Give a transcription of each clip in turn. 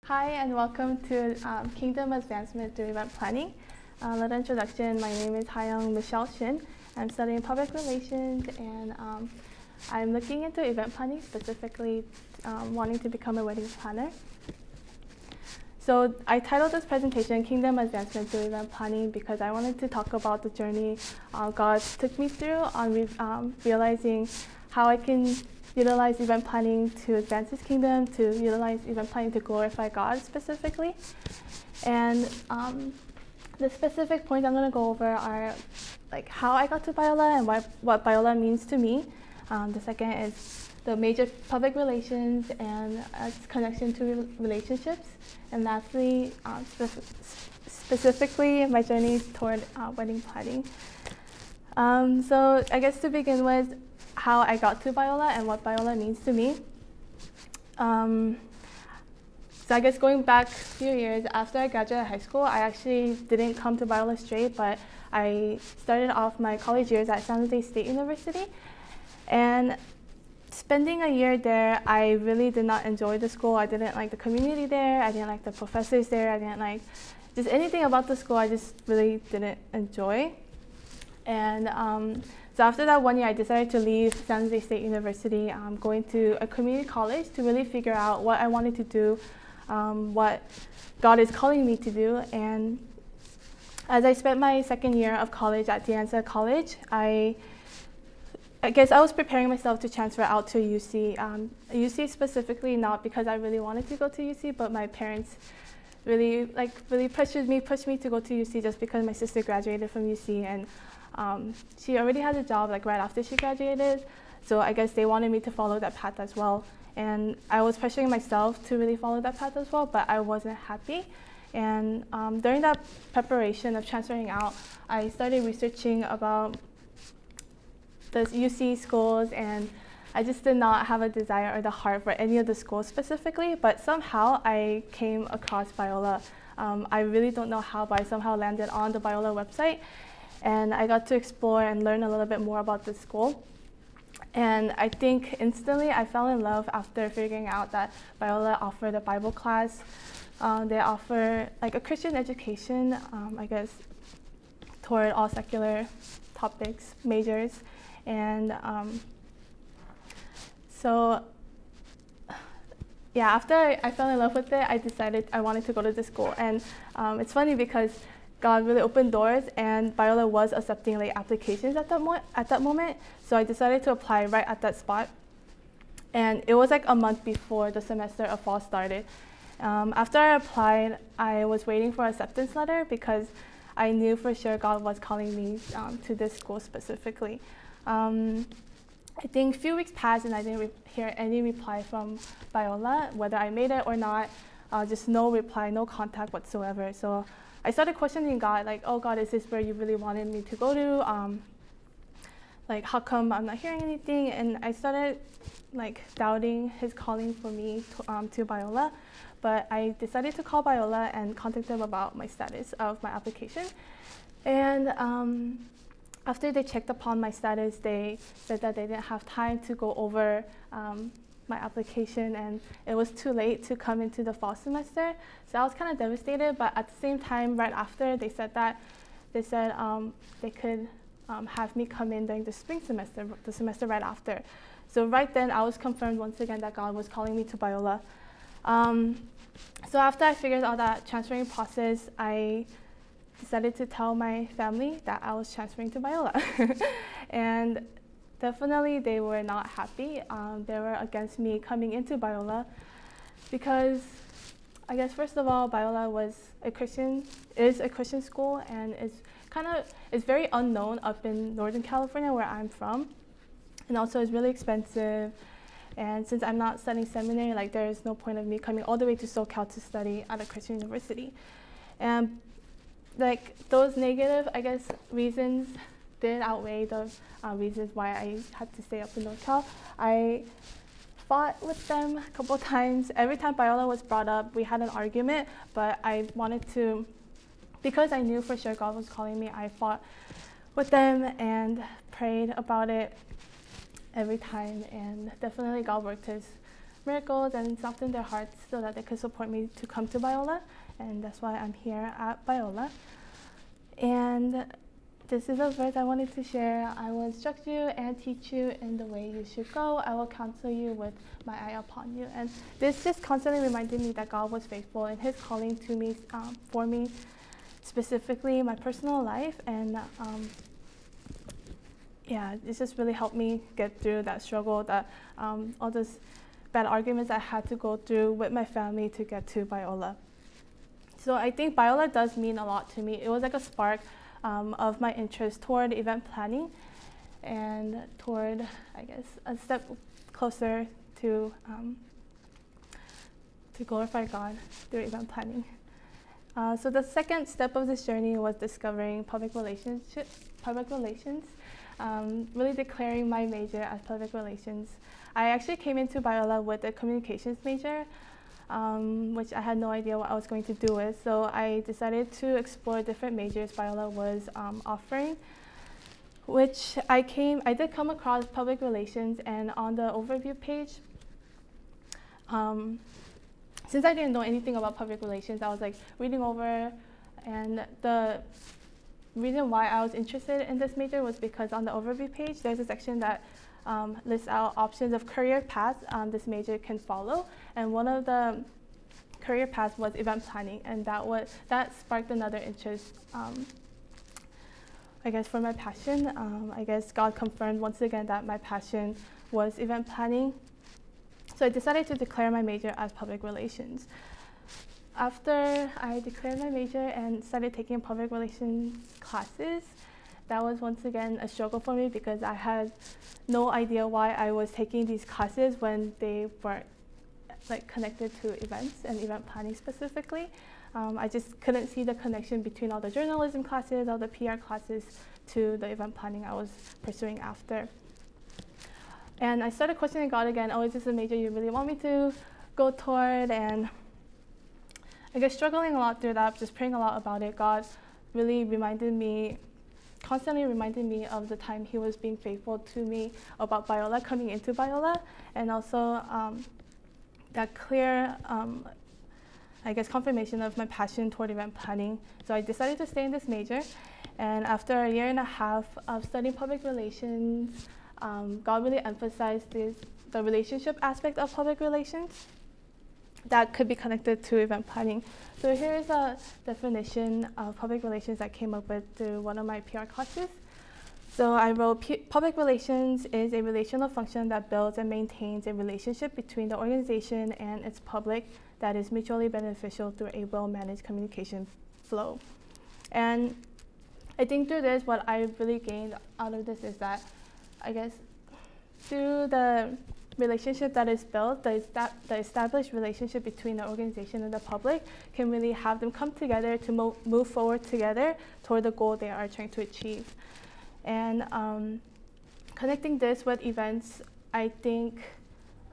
Hi, and welcome to Kingdom Advancement through Event Planning. Little introduction, my name is Michelle Shin. I'm studying public relations, and I'm looking into event planning, specifically wanting to become a wedding planner. So I titled this presentation Kingdom Advancement through Event Planning because I wanted to talk about the journey God took me through on realizing how I can utilize event planning to advance His kingdom, to utilize event planning to glorify God specifically. And the specific points I'm going to go over are like how I got to Biola and what Biola means to me. The second is the major public relations and its connection to relationships. And lastly, specifically my journey toward wedding planning. So I guess to begin with, how I got to Biola and what Biola means to me. So I guess going back a few years after I graduated high school, I actually didn't come to Biola straight, but I started off my college years at San Jose State University. And spending a year there, I really did not enjoy the school. I didn't like the community there. I didn't like the professors there. I didn't like just anything about the school. I just really didn't enjoy. And so after that 1 year, I decided to leave San Jose State University, going to a community college to really figure out what I wanted to do, what God is calling me to do. And as I spent my second year of college at De Anza College, I guess I was preparing myself to transfer out to UC. UC specifically, not because I really wanted to go to UC, but my parents really pushed me to go to UC just because my sister graduated from UC, and she already had a job like right after she graduated, so I guess they wanted me to follow that path as well. And I was pressuring myself to really follow that path as well, but I wasn't happy. And during that preparation of transferring out, I started researching about the UC schools, and I just did not have a desire or the heart for any of the schools specifically, but somehow I came across Biola. I really don't know how, but I somehow landed on the Biola website, and I got to explore and learn a little bit more about the school. And I think instantly I fell in love after figuring out that Biola offered a Bible class. They offer like a Christian education, I guess, toward all secular topics, majors. And so yeah, after I fell in love with it, I decided I wanted to go to this school. And it's funny because God really opened doors, and Biola was accepting late applications at that moment. So I decided to apply right at that spot. And it was like a month before the semester of fall started. After I applied, I was waiting for an acceptance letter because I knew for sure God was calling me to this school specifically. I think a few weeks passed and I didn't hear any reply from Biola, whether I made it or not. Just no reply, no contact whatsoever. So I started questioning God, like, oh God, is this where you really wanted me to go to? Like, how come I'm not hearing anything? And I started like doubting His calling for me to Biola. But I decided to call Biola and contact them about my status of my application. And after they checked upon my status, they said that they didn't have time to go over my application, and it was too late to come into the fall semester. So I was kind of devastated, but at the same time, right after they said they could have me come in during the spring semester, the semester right after. So right then, I was confirmed once again that God was calling me to Biola. So after I figured out that transferring process, I decided to tell my family that I was transferring to Biola. And definitely they were not happy. They were against me coming into Biola because I guess first of all, Biola is a Christian school, and it's very unknown up in Northern California where I'm from. And also it's really expensive. And since I'm not studying seminary, like there is no point of me coming all the way to SoCal to study at a Christian university. And like those negative, I guess, reasons did outweigh the reasons why I had to stay up in NorCal. I fought with them a couple times. Every time Biola was brought up, we had an argument, but I wanted to, because I knew for sure God was calling me, I fought with them and prayed about it every time, and definitely God worked His miracles and soften their hearts so that they could support me to come to Biola. And that's why I'm here at Biola. And this is a verse I wanted to share. I will instruct you and teach you in the way you should go. I will counsel you with my eye upon you. And this just constantly reminded me that God was faithful in his calling to me, for me, specifically my personal life. And yeah, it just really helped me get through that struggle, that all those bad arguments I had to go through with my family to get to Biola. So I think Biola does mean a lot to me. It was like a spark of my interest toward event planning and toward, I guess, a step closer to glorify God through event planning. So the second step of this journey was discovering public relations, really declaring my major as public relations. I actually came into Biola with a communications major, which I had no idea what I was going to do with. So I decided to explore different majors Biola was offering, which I did come across public relations, and on the overview page, since I didn't know anything about public relations, I was like reading over, and the reason why I was interested in this major was because on the overview page, there's a section that lists out options of career paths this major can follow, and one of the career paths was event planning, and that sparked another interest, I guess, for my passion. I guess God confirmed once again that my passion was event planning, so I decided to declare my major as public relations. After I declared my major and started taking public relations classes, that was once again a struggle for me because I had no idea why I was taking these classes when they weren't like connected to events and event planning specifically. I just couldn't see the connection between all the journalism classes, all the PR classes, to the event planning I was pursuing after. And I started questioning God again, oh, is this a major you really want me to go toward? And I guess struggling a lot through that, just praying a lot about it, God really constantly reminded me of the time he was being faithful to me about Biola, coming into Biola, and also that clear, I guess, confirmation of my passion toward event planning. So I decided to stay in this major, and after a year and a half of studying public relations, God really emphasized the relationship aspect of public relations that could be connected to event planning. So here is a definition of public relations I came up with through one of my PR classes. So I wrote, public relations is a relational function that builds and maintains a relationship between the organization and its public that is mutually beneficial through a well-managed communication flow. And I think through this, what I really gained out of this is that, I guess, through the relationship that is built, the established relationship between the organization and the public can really have them come together to move forward together toward the goal they are trying to achieve. And connecting this with events, I think,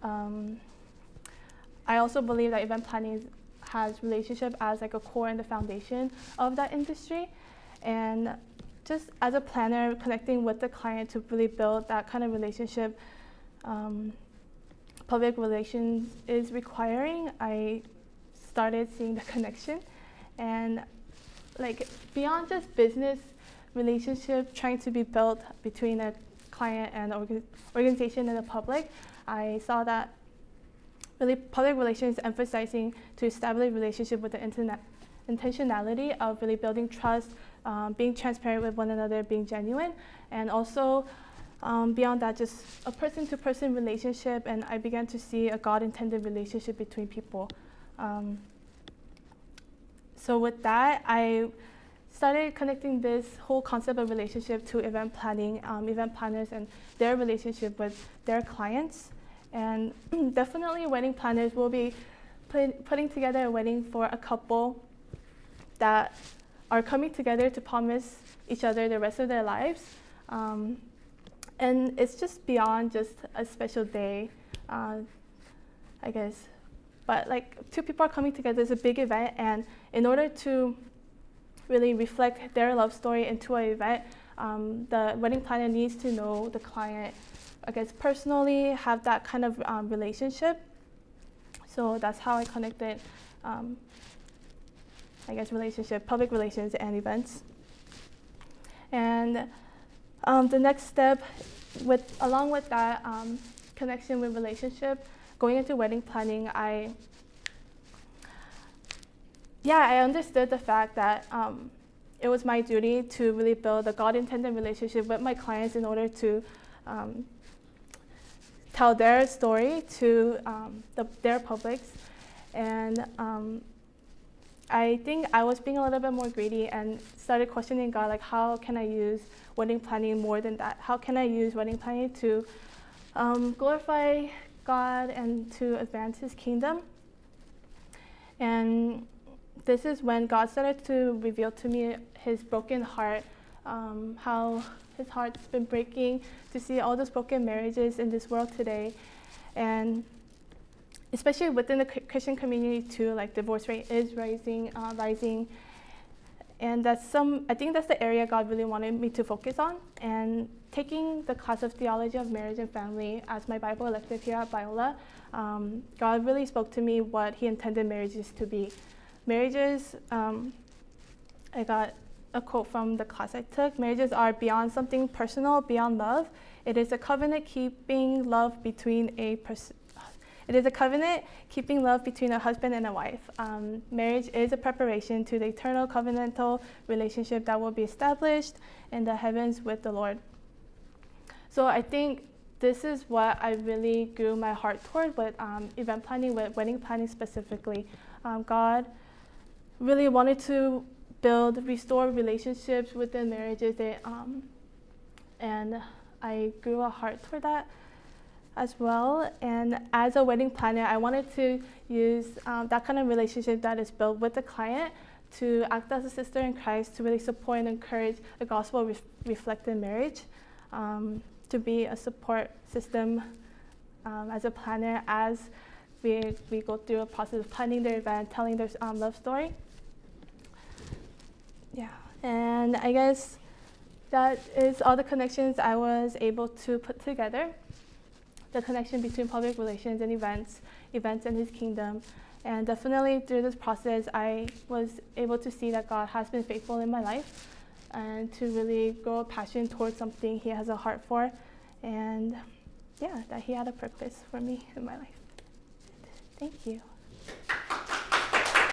I also believe that event planning has relationship as like a core and the foundation of that industry. And just as a planner, connecting with the client to really build that kind of relationship, public relations is requiring. I started seeing the connection, and like beyond just business relationship trying to be built between a client and organization and the public, I saw that really public relations emphasizing to establish relationship with the intentionality of really building trust, being transparent with one another, being genuine, and also beyond that, just a person-to-person relationship, and I began to see a God-intended relationship between people. So with that, I started connecting this whole concept of relationship to event planning, event planners and their relationship with their clients. And definitely wedding planners will be putting together a wedding for a couple that are coming together to promise each other the rest of their lives. And it's just beyond just a special day, I guess. But like two people are coming together, it's a big event, and in order to really reflect their love story into an event, the wedding planner needs to know the client, I guess, personally, have that kind of relationship. So that's how I connected, I guess, relationship, public relations, and events. And the next step, along with that connection with relationship, going into wedding planning, I understood the fact that it was my duty to really build a God-intended relationship with my clients in order to tell their story to their publics. And I think I was being a little bit more greedy and started questioning God, like, how can I use wedding planning more than that? How can I use wedding planning to glorify God and to advance His kingdom? And this is when God started to reveal to me His broken heart, how His heart's been breaking to see all those broken marriages in this world today. And especially within the Christian community too, like divorce rate is rising. And I think that's the area God really wanted me to focus on. And taking the class of Theology of Marriage and Family as my Bible elective here at Biola, God really spoke to me what He intended marriages to be. Marriages, I got a quote from the class I took, marriages are beyond something personal, beyond love. It is a covenant-keeping love between a husband and a wife. Marriage is a preparation to the eternal covenantal relationship that will be established in the heavens with the Lord. So I think this is what I really grew my heart toward with event planning, with wedding planning specifically. God really wanted to restore relationships within marriages, and I grew a heart toward that as well. And as a wedding planner, I wanted to use that kind of relationship that is built with the client to act as a sister in Christ, to really support and encourage a gospel reflected marriage, to be a support system as a planner as we go through a process of planning their event, telling their love story. Yeah, and I guess that is all the connections I was able to put together. The connection between public relations and events and His kingdom. And definitely through this process, I was able to see that God has been faithful in my life and to really grow a passion towards something He has a heart for. And yeah, that He had a purpose for me in my life. Thank you.